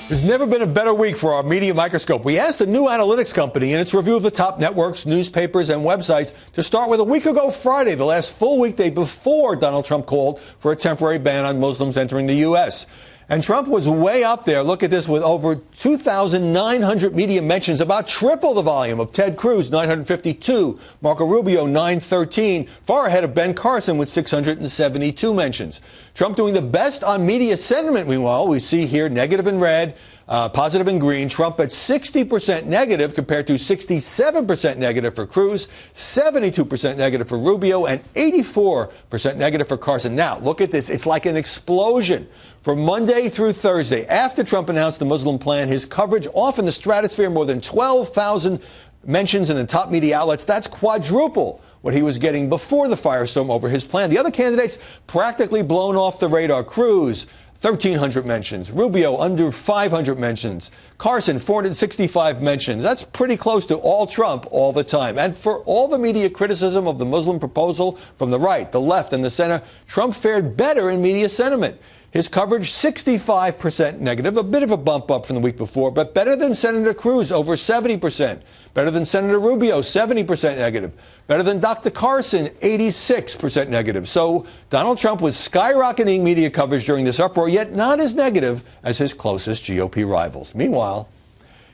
There's never been a better week for our Media Microscope. We asked a new analytics company in its review of the top networks, newspapers, and websites to start with a week ago Friday, the last full weekday before Donald Trump called for a temporary ban on Muslims entering the U.S. And Trump was way up there. Look at this, with over 2,900 media mentions, about triple the volume of Ted Cruz, 952, Marco Rubio, 913, far ahead of Ben Carson with 672 mentions. Trump doing the best on media sentiment, meanwhile. We see here negative in red, positive in green. Trump at 60% negative compared to 67% negative for Cruz, 72% negative for Rubio, and 84% negative for Carson. Now, look at this. It's like an explosion. From Monday through Thursday, after Trump announced the Muslim plan, his coverage off in the stratosphere, more than 12,000 mentions in the top media outlets. That's quadruple what he was getting before the firestorm over his plan. The other candidates practically blown off the radar. Cruz, 1,300 mentions. Rubio, under 500 mentions. Carson, 465 mentions. That's pretty close to all Trump all the time. And for all the media criticism of the Muslim proposal from the right, the left, and the center, Trump fared better in media sentiment. His coverage, 65% negative, a bit of a bump up from the week before, but better than Senator Cruz, over 70%. Better than Senator Rubio, 70% negative. Better than Dr. Carson, 86% negative. So Donald Trump was skyrocketing media coverage during this uproar, yet not as negative as his closest GOP rivals. Meanwhile,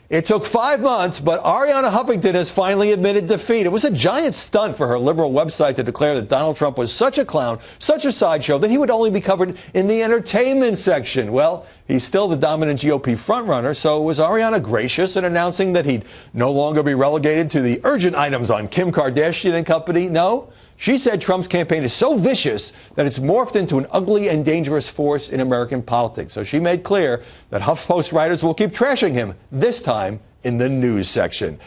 it took 5 months, but Arianna Huffington has finally admitted defeat. It was a giant stunt for her liberal website to declare that Donald Trump was such a clown, such a sideshow, that he would only be covered in the entertainment section. Well, he's still the dominant GOP frontrunner, so was Arianna gracious in announcing that he'd no longer be relegated to the urgent items on Kim Kardashian and company? No. She said Trump's campaign is so vicious that it's morphed into an ugly and dangerous force in American politics. So she made clear that HuffPost writers will keep trashing him, this time in the news section.